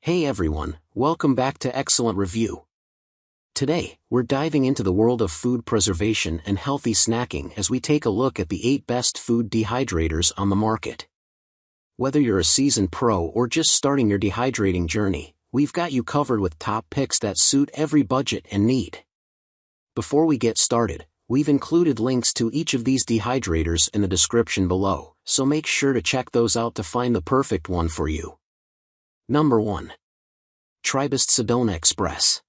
Hey everyone, welcome back to Excellent Review. Today, we're diving into the world of food preservation and healthy snacking as we take a look at the 8 best food dehydrators on the market. Whether you're a seasoned pro or just starting your dehydrating journey, we've got you covered with top picks that suit every budget and need. Before we get started, we've included links to each of these dehydrators in the description below, so make sure to check those out to find the perfect one for you. Number 1. Tribest Sedone Express.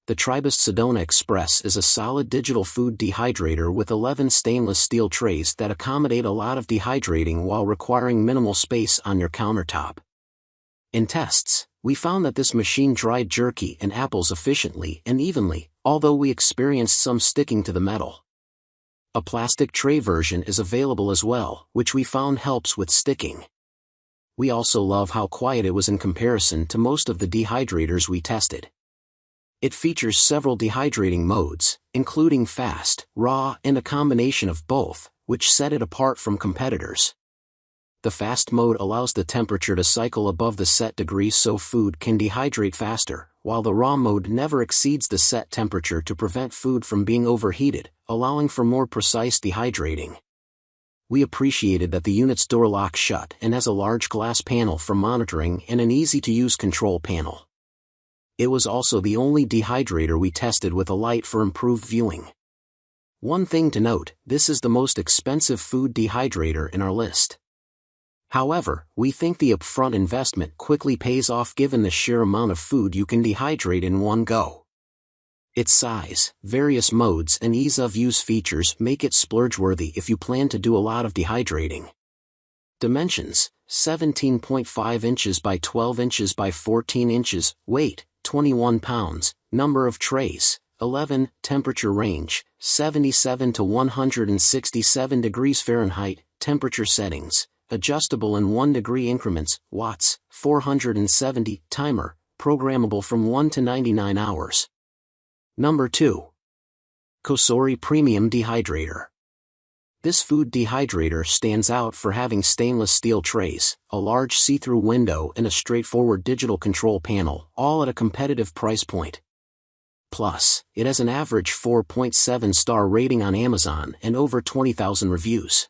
The Tribest Sedone Express is a solid digital food dehydrator with 11 stainless steel trays that accommodate a lot of dehydrating while requiring minimal space on your countertop. In tests, we found that this machine dried jerky and apples efficiently and evenly, although we experienced some sticking to the metal. A plastic tray version is available as well, which we found helps with sticking. We also love how quiet it was in comparison to most of the dehydrators we tested. It features several dehydrating modes, including fast, raw, and a combination of both, which set it apart from competitors. The fast mode allows the temperature to cycle above the set degree so food can dehydrate faster, while the raw mode never exceeds the set temperature to prevent food from being overheated, allowing for more precise dehydrating. We appreciated that the unit's door locks shut and has a large glass panel for monitoring and an easy-to-use control panel. It was also the only dehydrator we tested with a light for improved viewing. One thing to note, this is the most expensive food dehydrator in our list. However, we think the upfront investment quickly pays off given the sheer amount of food you can dehydrate in one go. Its size, various modes and ease-of-use features make it splurge-worthy if you plan to do a lot of dehydrating. Dimensions: 17.5 inches by 12 inches by 14 inches, weight, 21 pounds, number of trays, 11, temperature range, 77 to 167 degrees Fahrenheit, temperature settings, adjustable in 1 degree increments, watts, 470, timer, programmable from 1 to 99 hours. Number 2. COSORI Premium Dehydrator. This food dehydrator stands out for having stainless steel trays, a large see-through window and a straightforward digital control panel, all at a competitive price point. Plus, it has an average 4.7-star rating on Amazon and over 20,000 reviews.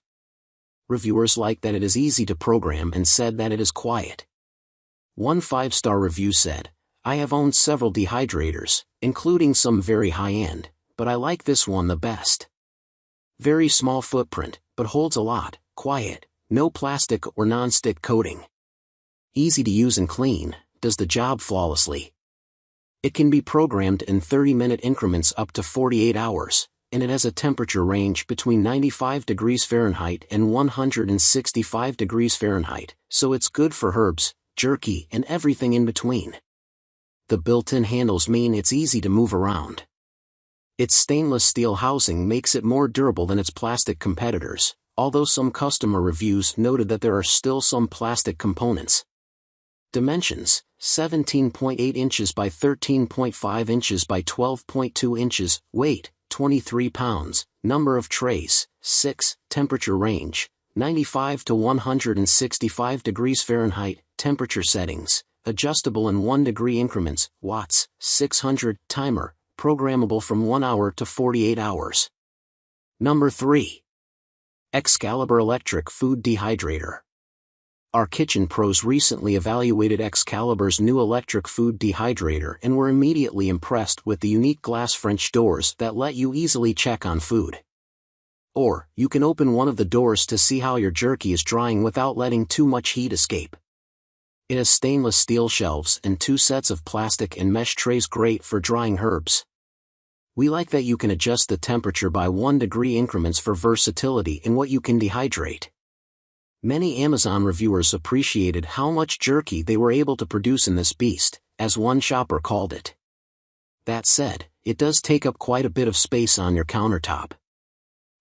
Reviewers like that it is easy to program and said that it is quiet. One 5-star review said, "I have owned several dehydrators, including some very high-end, but I like this one the best. Very small footprint, but holds a lot, quiet, no plastic or non-stick coating. Easy to use and clean, does the job flawlessly. It can be programmed in 30-minute increments up to 48 hours, and it has a temperature range between 95 degrees Fahrenheit and 165 degrees Fahrenheit, so it's good for herbs, jerky and everything in between. The built-in handles mean it's easy to move around. Its stainless steel housing makes it more durable than its plastic competitors, although some customer reviews noted that there are still some plastic components. Dimensions: 17.8 inches by 13.5 inches by 12.2 inches, weight, 23 pounds, number of trays, 6, temperature range, 95 to 165 degrees Fahrenheit, temperature settings, adjustable in 1 degree increments, watts, 600, timer, programmable from 1 hour to 48 hours. Number 3. Excalibur Electric Food Dehydrator. Our kitchen pros recently evaluated Excalibur's new electric food dehydrator and were immediately impressed with the unique glass French doors that let you easily check on food. Or, you can open one of the doors to see how your jerky is drying without letting too much heat escape. It has stainless steel shelves and 2 sets of plastic and mesh trays, great for drying herbs. We like that you can adjust the temperature by 1 degree increments for versatility in what you can dehydrate. Many Amazon reviewers appreciated how much jerky they were able to produce in this beast, as one shopper called it. That said, it does take up quite a bit of space on your countertop.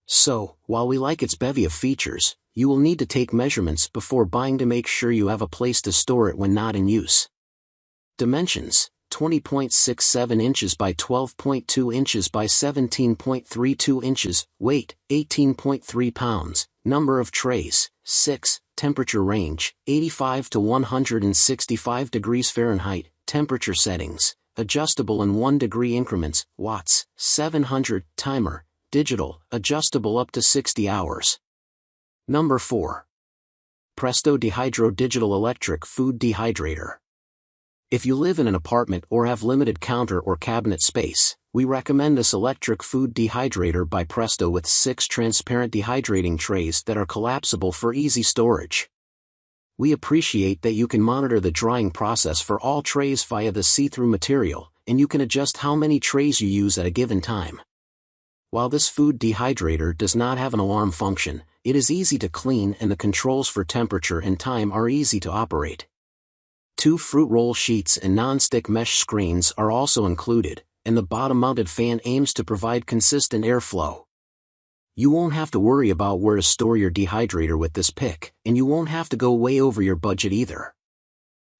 So, while we like its bevy of features, you will need to take measurements before buying to make sure you have a place to store it when not in use. Dimensions: 20.67 inches by 12.2 inches by 17.32 inches, weight, 18.3 pounds, number of trays, 6, temperature range, 85 to 165 degrees Fahrenheit, temperature settings, adjustable in 1 degree increments, watts, 700, timer, digital, adjustable up to 60 hours. Number 4. Presto Dehydro Digital Electric Food Dehydrator. If you live in an apartment or have limited counter or cabinet space, we recommend this electric food dehydrator by Presto with 6 transparent dehydrating trays that are collapsible for easy storage. We appreciate that you can monitor the drying process for all trays via the see-through material, and you can adjust how many trays you use at a given time. While this food dehydrator does not have an alarm function, it is easy to clean and the controls for temperature and time are easy to operate. 2 fruit roll sheets and non-stick mesh screens are also included, and the bottom-mounted fan aims to provide consistent airflow. You won't have to worry about where to store your dehydrator with this pick, and you won't have to go way over your budget either.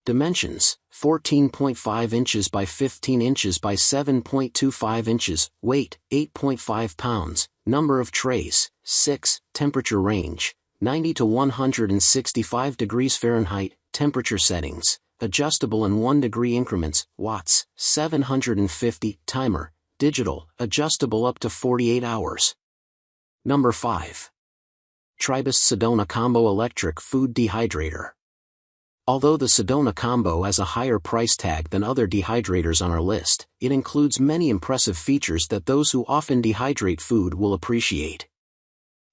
Dimensions: 14.5 inches by 15 inches by 7.25 inches, weight, 8.5 pounds, number of trays, 6, temperature range, 90 to 165 degrees Fahrenheit, temperature settings, adjustable in 1 degree increments, watts, 750, timer, digital, adjustable up to 48 hours. Number 5. Tribus Sedona Combo Electric Food Dehydrator. Although the Sedona Combo has a higher price tag than other dehydrators on our list, it includes many impressive features that those who often dehydrate food will appreciate.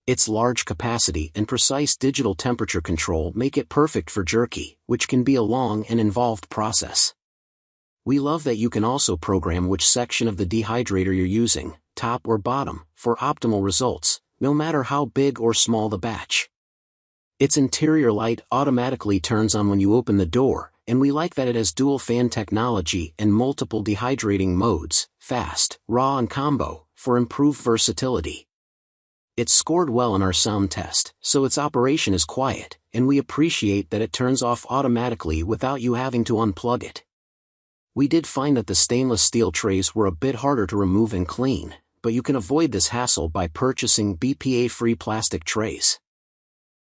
Its large capacity and precise digital temperature control make it perfect for jerky, which can be a long and involved process. We love that you can also program which section of the dehydrator you're using, top or bottom, for optimal results, no matter how big or small the batch. Its interior light automatically turns on when you open the door, and we like that it has dual fan technology and multiple dehydrating modes, fast, raw and combo, for improved versatility. It scored well in our sound test, so its operation is quiet, and we appreciate that it turns off automatically without you having to unplug it. We did find that the stainless steel trays were a bit harder to remove and clean, but you can avoid this hassle by purchasing BPA-free plastic trays.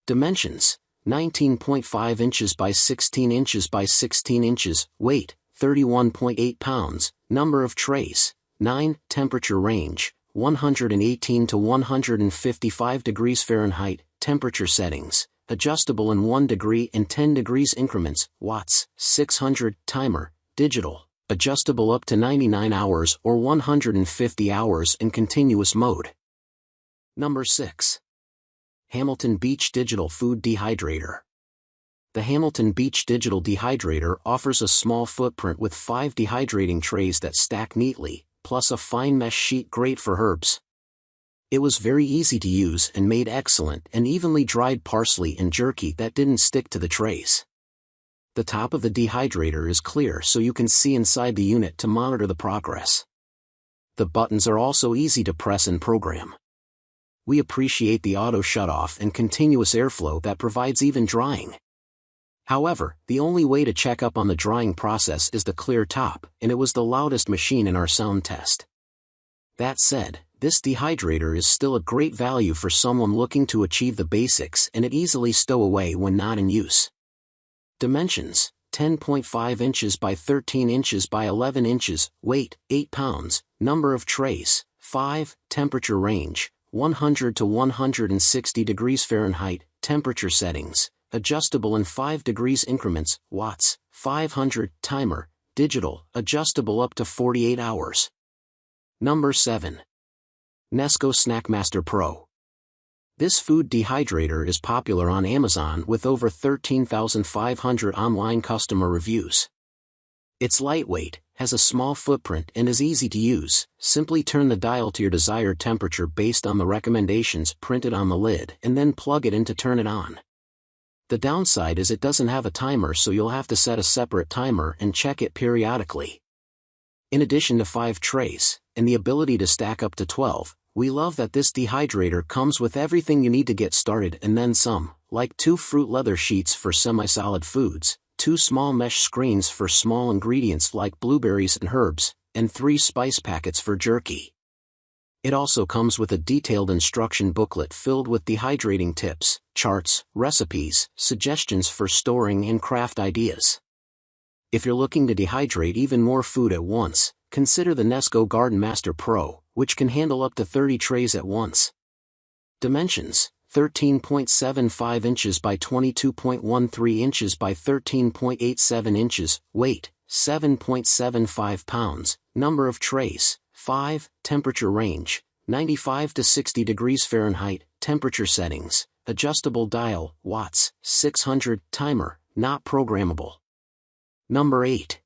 Dimensions: 19.5 inches by 16 inches by 16 inches, weight, 31.8 pounds, number of trays, 9, temperature range, 118 to 155 degrees Fahrenheit, temperature settings, adjustable in 1 degree and 10 degrees increments, watts, 600, timer, digital, adjustable up to 99 hours or 150 hours in continuous mode. Number 6. Hamilton Beach Digital Food Dehydrator. The Hamilton Beach Digital Dehydrator offers a small footprint with 5 dehydrating trays that stack neatly, plus a fine mesh sheet great for herbs. It was very easy to use and made excellent and evenly dried parsley and jerky that didn't stick to the trays. The top of the dehydrator is clear so you can see inside the unit to monitor the progress. The buttons are also easy to press and program. We appreciate the auto shutoff and continuous airflow that provides even drying. However, the only way to check up on the drying process is the clear top, and it was the loudest machine in our sound test. That said, this dehydrator is still a great value for someone looking to achieve the basics and it easily stow away when not in use. Dimensions: 10.5 inches by 13 inches by 11 inches, weight, 8 pounds, number of trays, 5, temperature range, 100 to 160 degrees Fahrenheit, temperature settings, adjustable in 5 degrees increments, watts, 500, timer, digital, adjustable up to 48 hours. Number 7. Nesco Snackmaster Pro. This food dehydrator is popular on Amazon with over 13,500 online customer reviews. It's lightweight, has a small footprint and is easy to use. Simply turn the dial to your desired temperature based on the recommendations printed on the lid and then plug it in to turn it on. The downside is it doesn't have a timer, so you'll have to set a separate timer and check it periodically. In addition to 5 trays, and the ability to stack up to 12, we love that this dehydrator comes with everything you need to get started and then some, like 2 fruit leather sheets for semi-solid foods, 2 small mesh screens for small ingredients like blueberries and herbs, and 3 spice packets for jerky. It also comes with a detailed instruction booklet filled with dehydrating tips, charts, recipes, suggestions for storing and craft ideas. If you're looking to dehydrate even more food at once, consider the Nesco Snackmaster Pro, which can handle up to 30 trays at once. Dimensions: 13.75 inches by 22.13 inches by 13.87 inches, weight, 7.75 pounds, number of trays, 5, temperature range, 95 to 60 degrees Fahrenheit, temperature settings, adjustable dial, watts, 600, timer, not programmable. Number 8.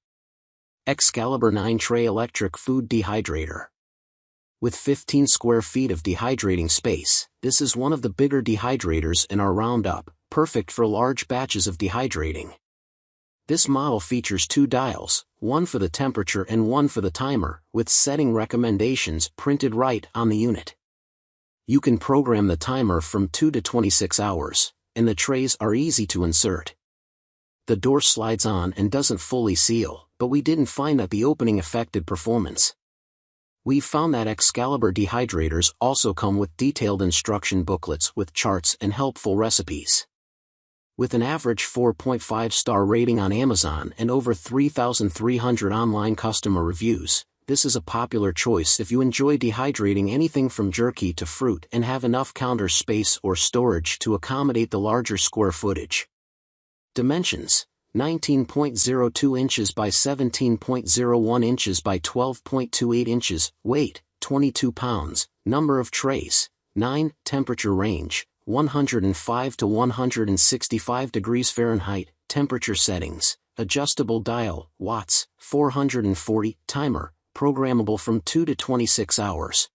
Excalibur 9-tray electric food dehydrator. With 15 square feet of dehydrating space, this is one of the bigger dehydrators in our roundup, perfect for large batches of dehydrating. This model features 2 dials, one for the temperature and one for the timer, with setting recommendations printed right on the unit. You can program the timer from 2 to 26 hours, and the trays are easy to insert. The door slides on and doesn't fully seal, but we didn't find that the opening affected performance. We've found that Excalibur dehydrators also come with detailed instruction booklets with charts and helpful recipes. With an average 4.5-star rating on Amazon and over 3,300 online customer reviews, this is a popular choice if you enjoy dehydrating anything from jerky to fruit and have enough counter space or storage to accommodate the larger square footage. Dimensions: 19.02 inches by 17.01 inches by 12.28 inches, weight, 22 pounds, number of trays, 9, temperature range, 105 to 165 degrees Fahrenheit, temperature settings, adjustable dial, watts, 440, timer, programmable from 2 to 26 hours.